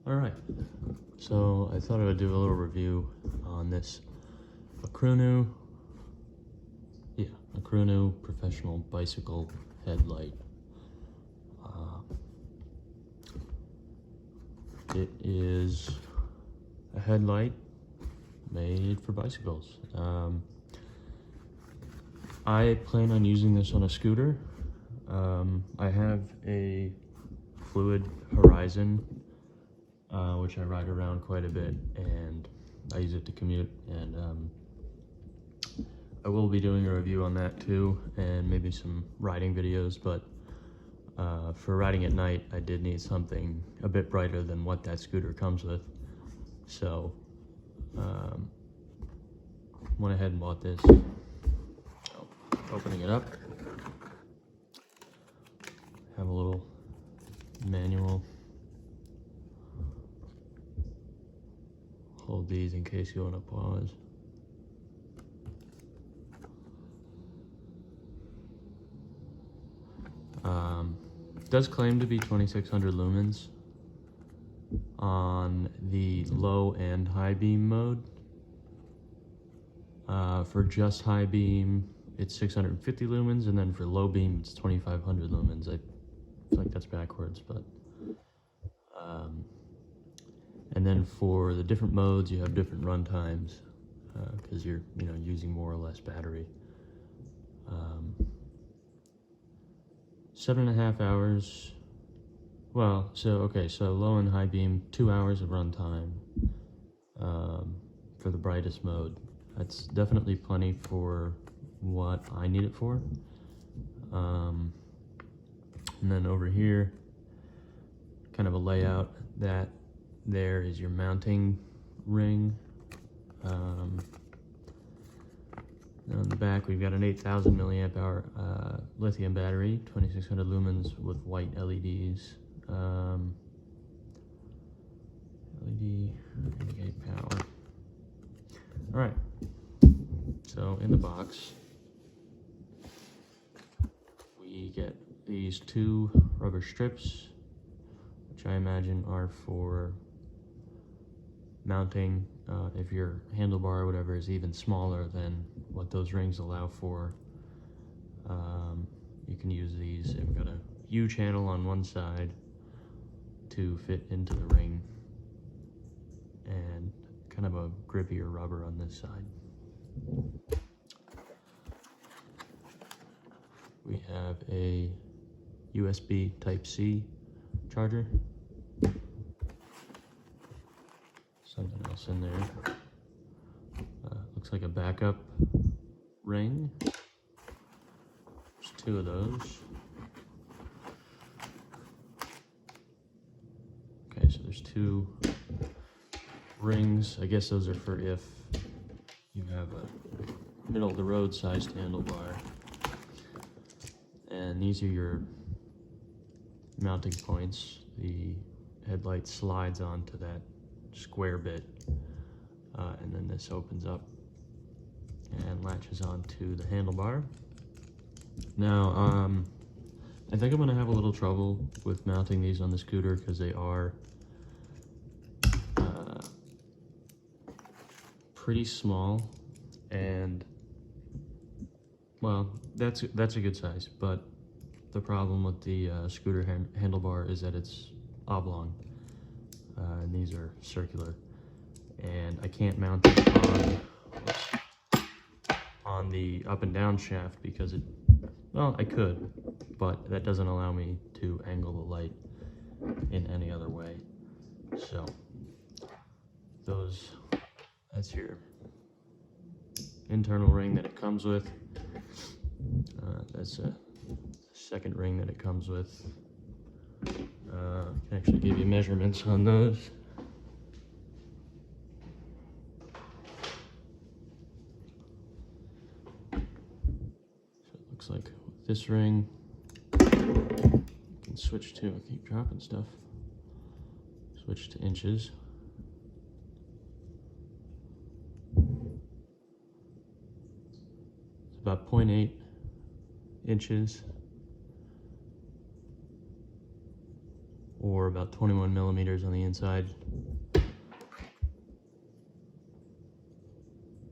Alright, so I thought I would do a little review on this ACRUNU professional bicycle headlight. It is a headlight made for bicycles. I plan on using this on a scooter. I have a Fluid Horizon, which I ride around quite a bit, and I use it to commute, and I will be doing a review on that too, and maybe some riding videos, but for riding at night, I did need something a bit brighter than what that scooter comes with, so went ahead and bought this. Opening it up, have a little manual. Hold these in case you want to pause. It does claim to be 2600 lumens on the low and high beam mode. For just high beam, it's 650 lumens, and then for low beam, it's 2500 lumens. I feel like that's backwards, but and then for the different modes, you have different run times because you're using more or less battery. 7.5 hours. Well, so low and high beam, 2 hours of run time for the brightest mode. That's definitely plenty for what I need it for. And then over here, kind of a layout that there is your mounting ring. On the back, we've got an 8,000 milliamp hour lithium battery, 2600 lumens with white LEDs. LED indicate power. All right. So in the box, we get these 2 rubber strips, which I imagine are for mounting if your handlebar or whatever is even smaller than what those rings allow for. You can use these. I've got a U-channel on one side to fit into the ring, and kind of a grippier rubber on this side. We have a USB Type-C charger. Something else in there. Looks like a backup ring. There's 2 of those. Okay, so there's 2 rings. I guess those are for if you have a middle of the road sized handlebar. And these are your mounting points. The headlight slides onto that square bit, and then this opens up and latches onto the handlebar. Now, I think I'm going to have a little trouble with mounting these on the scooter because they are pretty small, and well, that's a good size, but the problem with the scooter handlebar is that it's oblong, and these are circular, and I can't mount it on the up and down shaft because well, I could, but that doesn't allow me to angle the light in any other way. So that's your internal ring that it comes with. That's a second ring that it comes with. I can actually give you measurements on those. So it looks like with this ring, you can switch to, I keep dropping stuff, switch to inches. It's about 0.8 inches. or about 21 millimeters on the inside.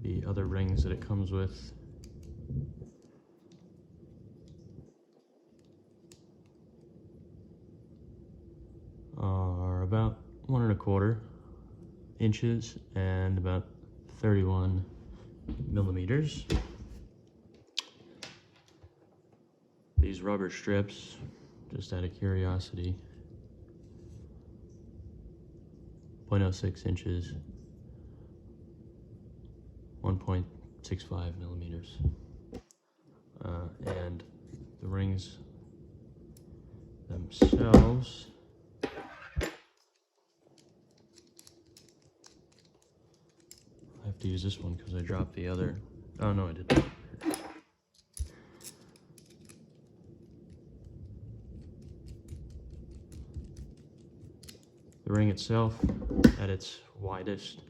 The other rings that it comes with are about 1¼ inches and about 31 millimeters. These rubber strips, just out of curiosity, 0.06 inches, 1.65 millimeters. And the rings themselves, I have to use this one because I dropped the other. Oh no, I didn't. The ring itself, at its widest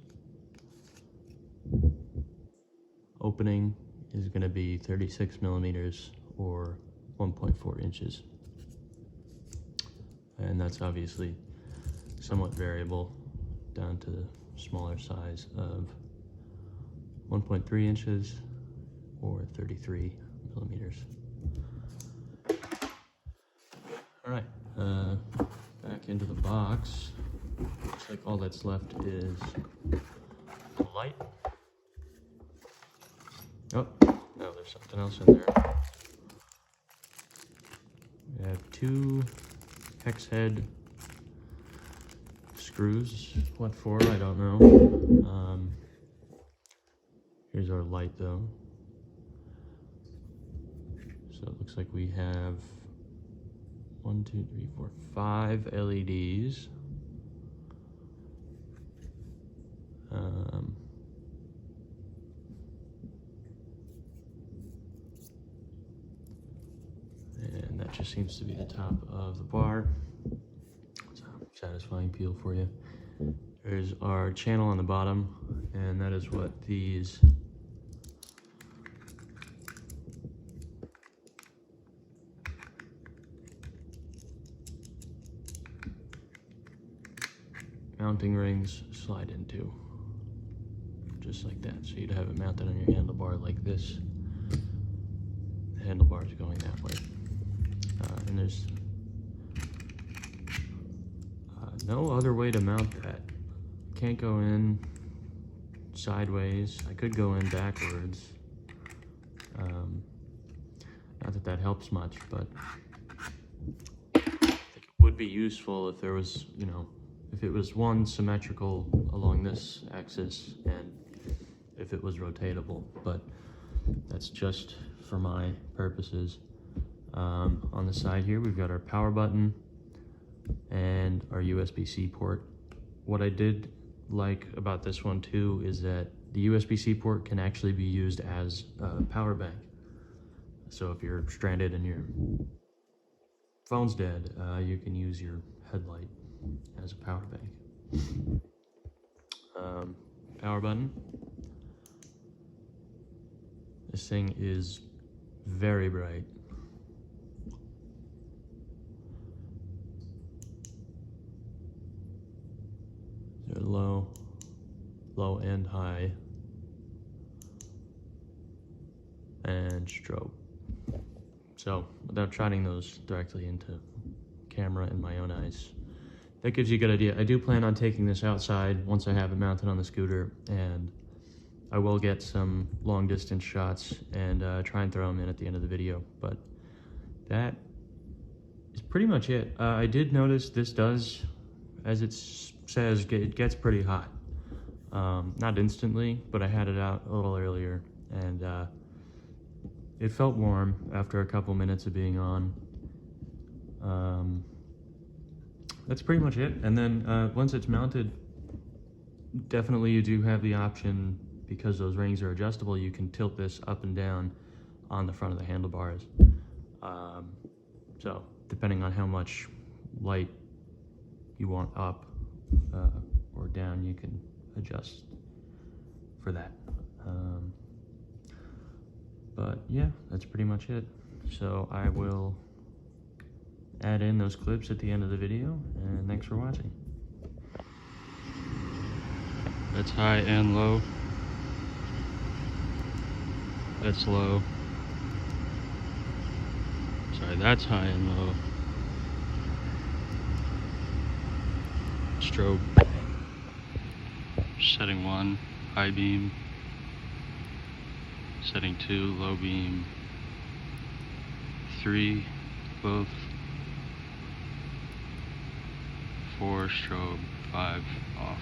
opening, is going to be 36 millimeters or 1.4 inches. And that's obviously somewhat variable down to the smaller size of 1.3 inches or 33 millimeters. All right, back into the box. Looks like all that's left is the light. Oh, no, there's something else in there. We have 2 hex head screws. What for? I don't know. Here's our light though. So it looks like we have 1, 2, 3, 4, 5 LEDs. And that just seems to be the top of the bar. It's a satisfying peel for you. There's our channel on the bottom, and that is what these mounting rings slide into, just like that. So you'd have it mounted on your handlebar like this. The handlebar is going that way. And there's no other way to mount that. Can't go in sideways. I could go in backwards. Not that that helps much, but I think it would be useful if there was, you know, if it was one symmetrical along this axis and if it was rotatable, but that's just for my purposes. On the side here, we've got our power button and our USB-C port. What I did like about this one too is that the USB-C port can actually be used as a power bank. So if you're stranded and your phone's dead, you can use your headlight as a power bank. Power button. This thing is very bright. They're low and high, and strobe. So without shining those directly into camera in my own eyes, that gives you a good idea. I do plan on taking this outside once I have it mounted on the scooter, and I will get some long distance shots and try and throw them in at the end of the video. But that is pretty much it. I did notice this does, as it says, it gets pretty hot. Not instantly, but I had it out a little earlier, and it felt warm after a couple minutes of being on. That's pretty much it. And then once it's mounted, definitely you do have the option, because those rings are adjustable, you can tilt this up and down on the front of the handlebars. So depending on how much light you want up or down, you can adjust for that. But yeah, that's pretty much it. So I will add in those clips at the end of the video, and thanks for watching. That's high and low. That's low. Sorry, that's high and low. Strobe. Setting 1, high beam. Setting 2, low beam. 3, both. 4, strobe. 5, off.